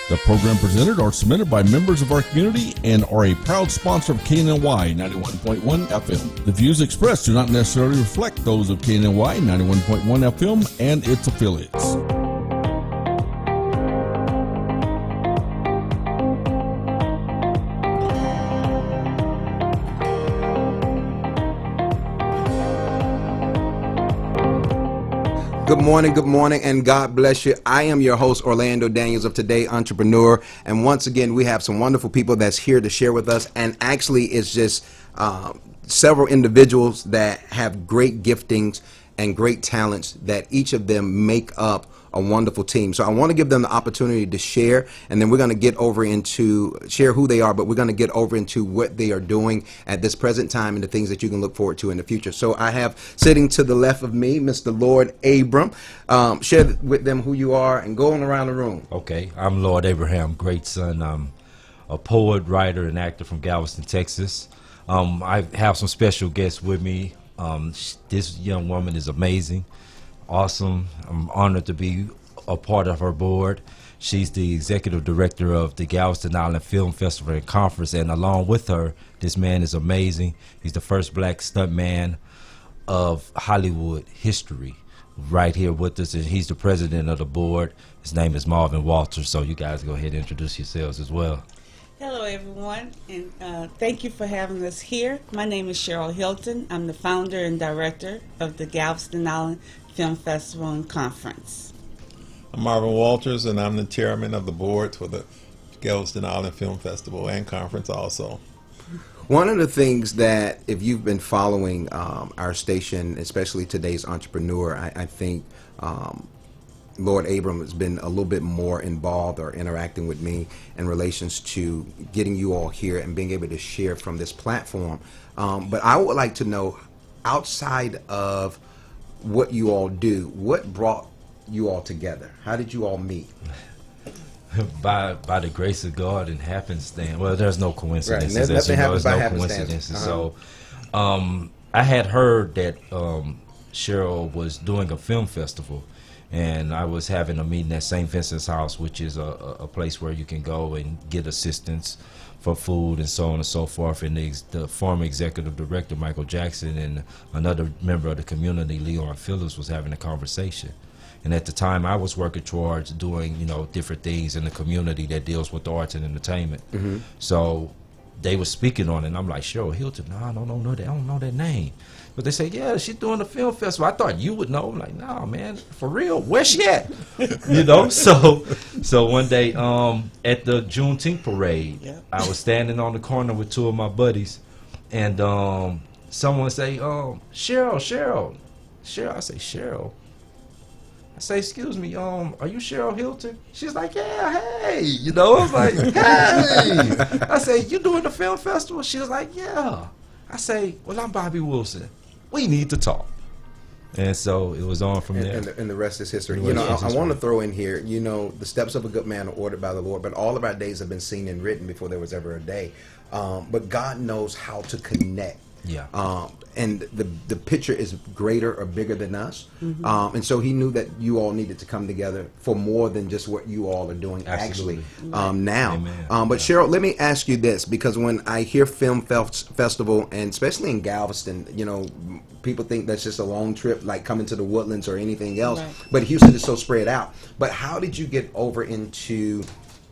The program presented or submitted by members of our community and are a proud sponsor of KNNY 91.1 FM. The views expressed do not necessarily reflect those of KNNY 91.1 FM and its affiliates. Good morning, and God bless you. I am your host, Orlando Daniels of Today Entrepreneur, and once again, we have some wonderful people that's here to share with us, and actually, it's just several individuals that have great giftings and great talents that each of them make up a wonderful team. So I want to give them the opportunity to share, and then we're going to get over into share who they are, but we're going to get over into what they are doing at this present time and the things that you can look forward to in the future. So I have sitting to the left of me, Mr. Lord Abram. Share with them who you are and go on around the room. Okay, I'm Lord Abraham, great son. I'm a poet, writer, and actor from Galveston, Texas. I have some special guests with me. This young woman is amazing. Awesome. I'm honored to be a part of her board. She's the executive director of the Galveston Island Film Festival and Conference, and along with her, this man is amazing. He's the first black stuntman of Hollywood history right here with us, and he's the president of the board. His name is Marvin Walters, so you guys go ahead and introduce yourselves as well. Hello, everyone, and thank you for having us here. My name is Cheryl Hilton. I'm the founder and director of the Galveston Island Film Festival and Conference. I'm Marvin Walters, and I'm the chairman of the board for the Galveston Island Film Festival and Conference also. One of the things that, if you've been following our station, especially Today's Entrepreneur, I think Lord Abram has been a little bit more involved or interacting with me in relations to getting you all here and being able to share from this platform. But I would like to know, outside of what you all do, what brought you all together? How did you all meet? By the grace of God and happenstance. Well, there's no coincidences. Right. Nothing happens by no happenstance. coincidences. So I had heard that Cheryl was doing a film festival, and I was having a meeting at St. Vincent's House, which is a place where you can go and get assistance for food and so on and so forth. And the former executive director, Michael Jackson, and another member of the community, Leon Phillips, was having a conversation. And at the time, I was working towards doing, different things in the community that deals with the arts and entertainment. Mm-hmm. So they were speaking on it, and I'm like, Cheryl Hilton, no, I don't know that name. But they say, yeah, she's doing a film festival. I thought you would know. I'm like, no, man, for real, where's she at? So one day at the Juneteenth parade, yeah, I was standing on the corner with two of my buddies, and someone say, Cheryl. I say, Cheryl. I say, excuse me, are you Cheryl Hilton? She's like, yeah, hey. I was like, hey. I say, you doing the film festival? She was like, yeah. I say, well, I'm Bobby Wilson. We need to talk. And so it was on from there. And the rest is history. I want to throw in here, the steps of a good man are ordered by the Lord, but all of our days have been seen and written before there was ever a day. But God knows how to connect. Yeah. And the picture is greater or bigger than us. Mm-hmm. And so he knew that you all needed to come together for more than just what you all are doing. Absolutely. Actually now. Amen. But Cheryl, let me ask you this, because when I hear film festival, and especially in Galveston, people think that's just a long trip, like coming to the Woodlands or anything else. Right. But Houston is so spread out. But how did you get over into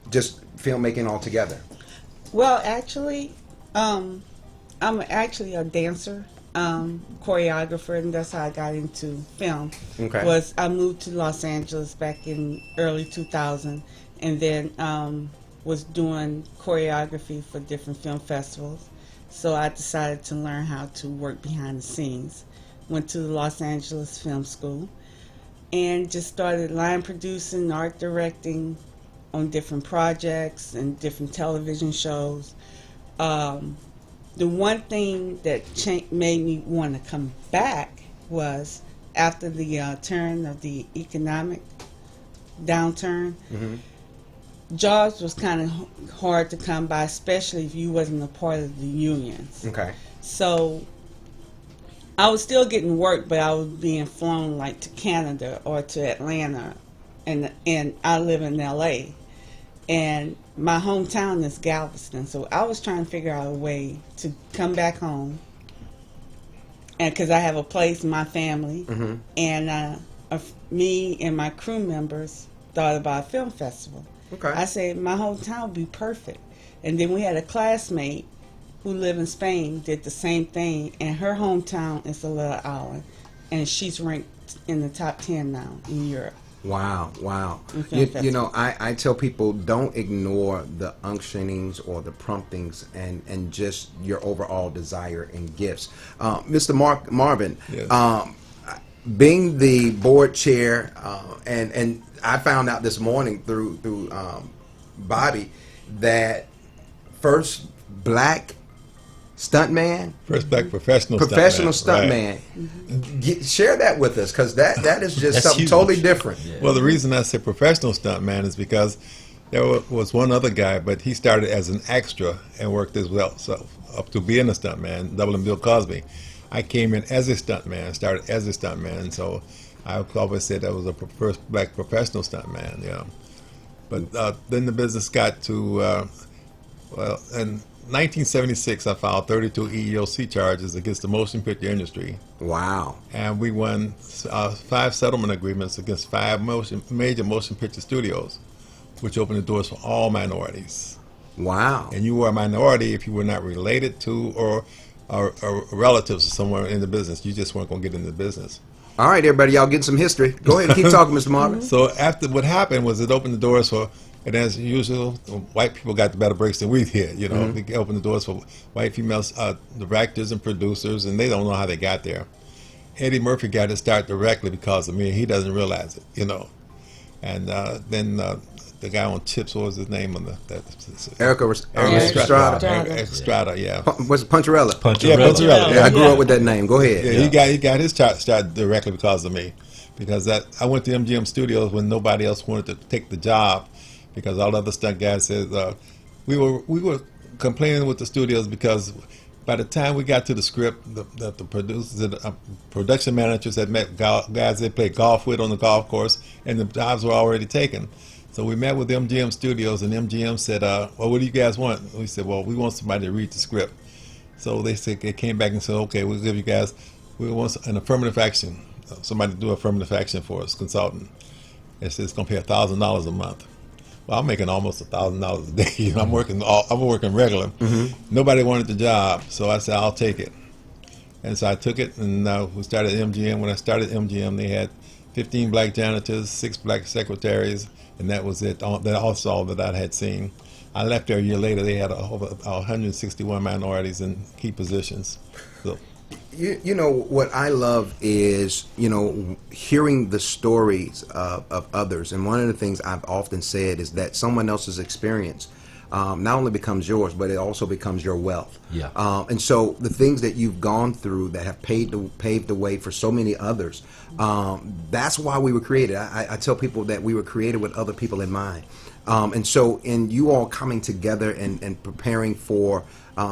just filmmaking altogether? Well, actually, I'm actually a dancer, choreographer, and that's how I got into film. Okay. I moved to Los Angeles back in early 2000, and then was doing choreography for different film festivals. So I decided to learn how to work behind the scenes. Went to the Los Angeles Film School and just started line producing, art directing on different projects and different television shows. The one thing that made me want to come back was after the turn of the economic downturn. Mm-hmm. Jobs was kind of hard to come by, especially if you wasn't a part of the unions. Okay. So I was still getting work, but I was being flown like to Canada or to Atlanta, and I live in LA. And my hometown is Galveston, so I was trying to figure out a way to come back home, and because I have a place, my family, and me and my crew members thought about a film festival. Okay. I said my hometown would be perfect, and then we had a classmate who lived in Spain did the same thing, and her hometown is a little island, and she's ranked in the top 10 now in Europe. Wow, wow. Film You know, I tell people, don't ignore the unctionings or the promptings and just your overall desire and gifts. Mr. Marvin, Yes. Being the board chair, and I found out this morning through Bobby that first black stuntman, First black professional stuntman. Right. Share that with us, because that is just That's something huge. totally different. Yeah. Well, the reason I say professional stuntman is because there was one other guy, but he started as an extra and worked his well so up to being a stuntman, doubling Bill Cosby. I came in as a stuntman, started as a stuntman, so I always said I was a first black professional stuntman. Yeah, but then the business got to well, in 1976, I filed 32 EEOC charges against the motion picture industry. Wow. And we won 5 settlement agreements against 5 major motion picture studios, which opened the doors for all minorities. Wow. And you were a minority if you were not related to or relatives of someone in the business. You just weren't going to get into the business. All right, everybody, y'all get some history. Go ahead and keep talking, Mr. Marvin. So after what happened was it opened the doors for, and as usual, white people got the better breaks than we did. You know, they opened the doors for white females, directors and producers, and they don't know how they got there. Eddie Murphy got his start directly because of me. He doesn't realize it, you know. And then the guy on Chips, what was his name on the? Erica Estrada. Estrada, yeah. What's it, Puncharella? Yeah, Puncharella. Yeah, I grew up with that name. Go ahead. Yeah, he got his start directly because of me, because I went to MGM Studios when nobody else wanted to take the job, because all the other stunt guys said we were complaining with the studios because by the time we got to the script, the producers, the production managers had met guys they played golf with on the golf course, and the jobs were already taken. So we met with MGM Studios, and MGM said, well, what do you guys want? We said, well, we want somebody to read the script. So they came back and said, okay, we'll give you guys, we want an affirmative action, somebody to do affirmative action for us, consultant. They said it's going to pay $1,000 a month. Well, I'm making almost $1,000 a day. You know, I'm working regular. Nobody wanted the job, so I said, I'll take it. And so I took it, and we started MGM. When I started MGM, they had 15 black janitors, 6 black secretaries, and that was it. That's all that I had seen. I left there a year later. They had over 161 minorities in key positions. So, You know, what I love is, you know, hearing the stories of others. And one of the things I've often said is that someone else's experience not only becomes yours, but it also becomes your wealth. Yeah. And so the things that you've gone through that have paved the way for so many others, that's why we were created. I tell people that we were created with other people in mind. And so in you all coming together and preparing for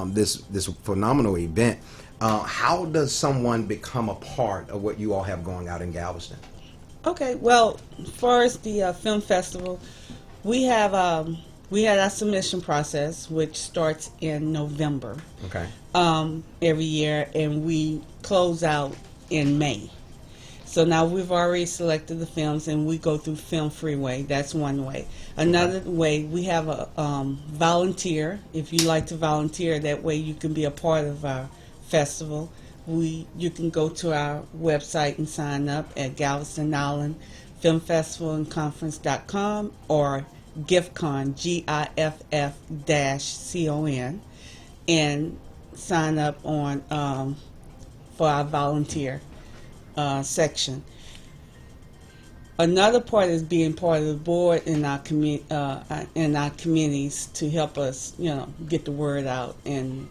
this phenomenal event, how does someone become a part of what you all have going out in Galveston? Okay, well, as far as the film festival, we had our submission process, which starts in November. Okay. Every year, and we close out in May. So now we've already selected the films, and we go through Film Freeway. That's one way. Another way, we have a volunteer. If you like to volunteer, that way you can be a part of our festival. You can go to our website and sign up at Galveston Island Film Festival and Conference.com or GIFCON, GIFF-CON, and sign up on for our volunteer section. Another part is being part of the board in our communities to help us, you know, get the word out and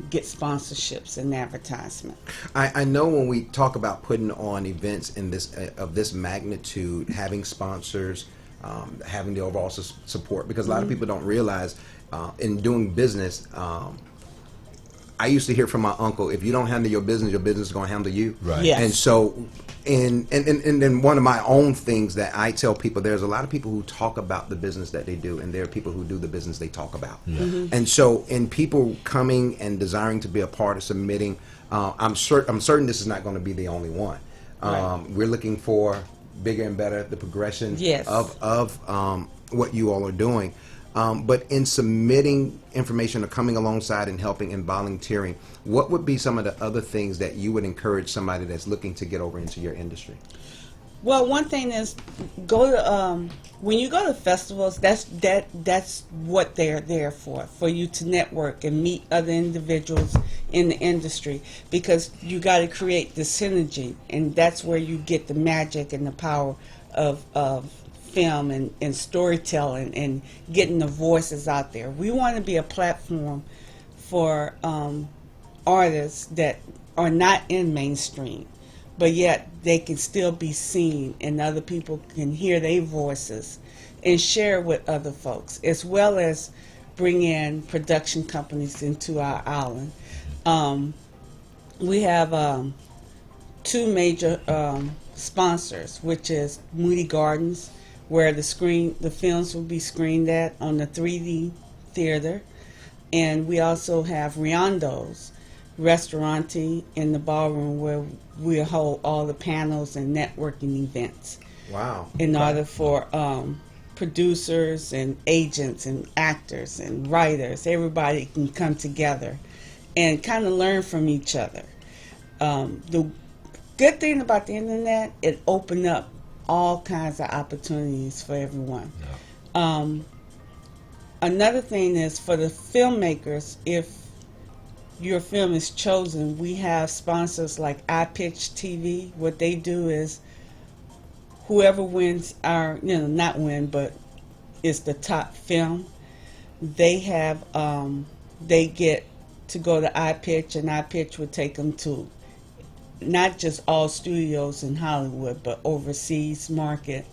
get sponsorships and advertisement. I know when we talk about putting on events in of this magnitude, having sponsors, having the overall support, because a lot of people don't realize in doing business, I used to hear from my uncle, if you don't handle your business is going to handle you. Right. Yes. And so, and then one of my own things that I tell people, there's a lot of people who talk about the business that they do, and there are people who do the business they talk about. And so, in people coming and desiring to be a part of submitting, I'm certain this is not going to be the only one. We're looking for bigger and better, the progression of what you all are doing. But in submitting information or coming alongside and helping and volunteering, what would be some of the other things that you would encourage somebody that's looking to get over into your industry? Well, one thing is go to when you go to festivals. That's what they're there for you to network and meet other individuals in the industry, because you got to create the synergy, and that's where you get the magic and the power of film and storytelling and getting the voices out there. We want to be a platform for artists that are not in mainstream, but yet they can still be seen and other people can hear their voices and share with other folks, as well as bring in production companies into our island. We have two major sponsors, which is Moody Gardens, where the films will be screened at on the 3D theater, and we also have Riondo's Restaurante in the ballroom, where we hold all the panels and networking events. Wow! In order for producers and agents and actors and writers, everybody can come together and kind of learn from each other. The good thing about the internet, it opened up all kinds of opportunities for everyone. Another thing is for the filmmakers, if your film is chosen, we have sponsors like iPitch TV. What they do is whoever wins our, not win, but is the top film, they have, they get to go to iPitch, and iPitch would take them to not just all studios in Hollywood, but overseas market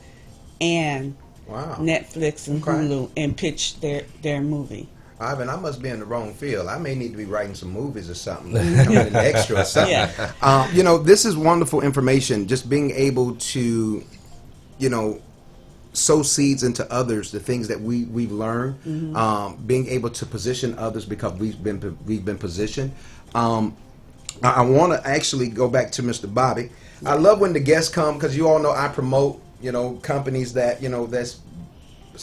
and Netflix and Hulu, and pitch their movie. Ivan, I must be in the wrong field. I may need to be writing some movies or something, coming in extra or something. This is wonderful information. Just being able to, sow seeds into others, the things that we've learned, being able to position others because we've been positioned. I want to actually go back to Mr. Bobby. I love when the guests come, because you all know I promote, companies that, that's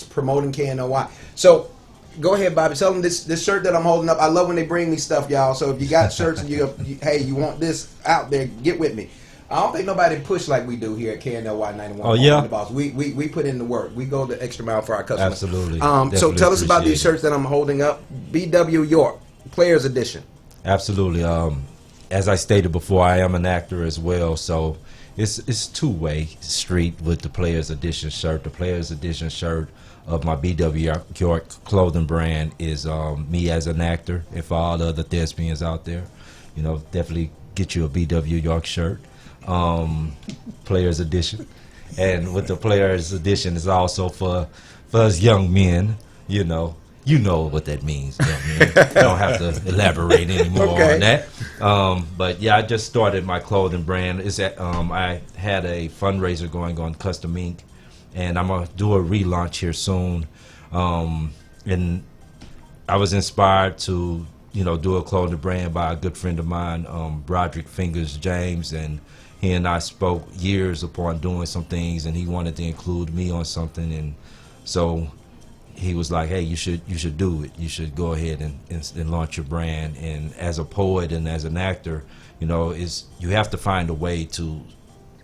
promoting KNOY. So go ahead, Bobby. Tell them this shirt that I'm holding up. I love when they bring me stuff, y'all. So if you got shirts and you want this out there, get with me. I don't think nobody push like we do here at KNLY 91. Oh, yeah? We put in the work. We go the extra mile for our customers. Absolutely. So tell us about these shirts that I'm holding up. BW York, Players Edition. Absolutely. As I stated before, I am an actor as well, so it's two-way street with the Players Edition shirt. The Players Edition shirt of my BW York clothing brand is me as an actor. And for all the other thespians out there, definitely get you a BW York shirt. Players Edition. And with the Players Edition, it's also for us young men, You know what that means. I don't have to elaborate anymore on that. But yeah, I just started my clothing brand. I had a fundraiser going on, Custom Ink, and I'm gonna do a relaunch here soon. And I was inspired to do a clothing brand by a good friend of mine, Broderick Fingers James, and he and I spoke years upon doing some things, and he wanted to include me on something, and so he was like, hey, you should do it. You should go ahead and launch your brand. And as a poet and as an actor, you have to find a way to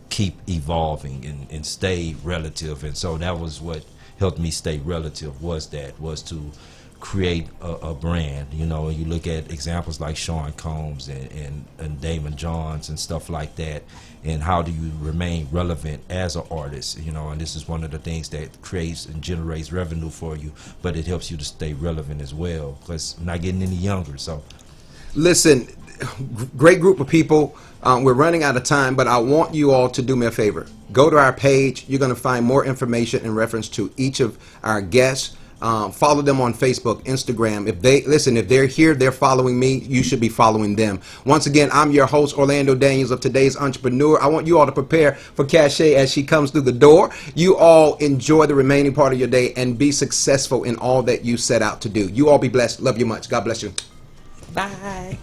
keep evolving and stay relative. And so that was what helped me stay relative, was to create a brand. You look at examples like Sean Combs and Damon Johns and stuff like that, and how do you remain relevant as an artist, and this is one of the things that creates and generates revenue for you, but it helps you to stay relevant as well, because I'm not getting any younger. So listen, great group of people. We're running out of time, but I want you all to do me a favor. Go to our page. You're going to find more information in reference to each of our guests. Follow them on Facebook, Instagram. If they're here, they're following me, you should be following them. Once again, I'm your host, Orlando Daniels of Today's Entrepreneur. I want you all to prepare for Cachet as she comes through the door. You all enjoy the remaining part of your day and be successful in all that you set out to do. You all be blessed. Love you much. God bless you. Bye.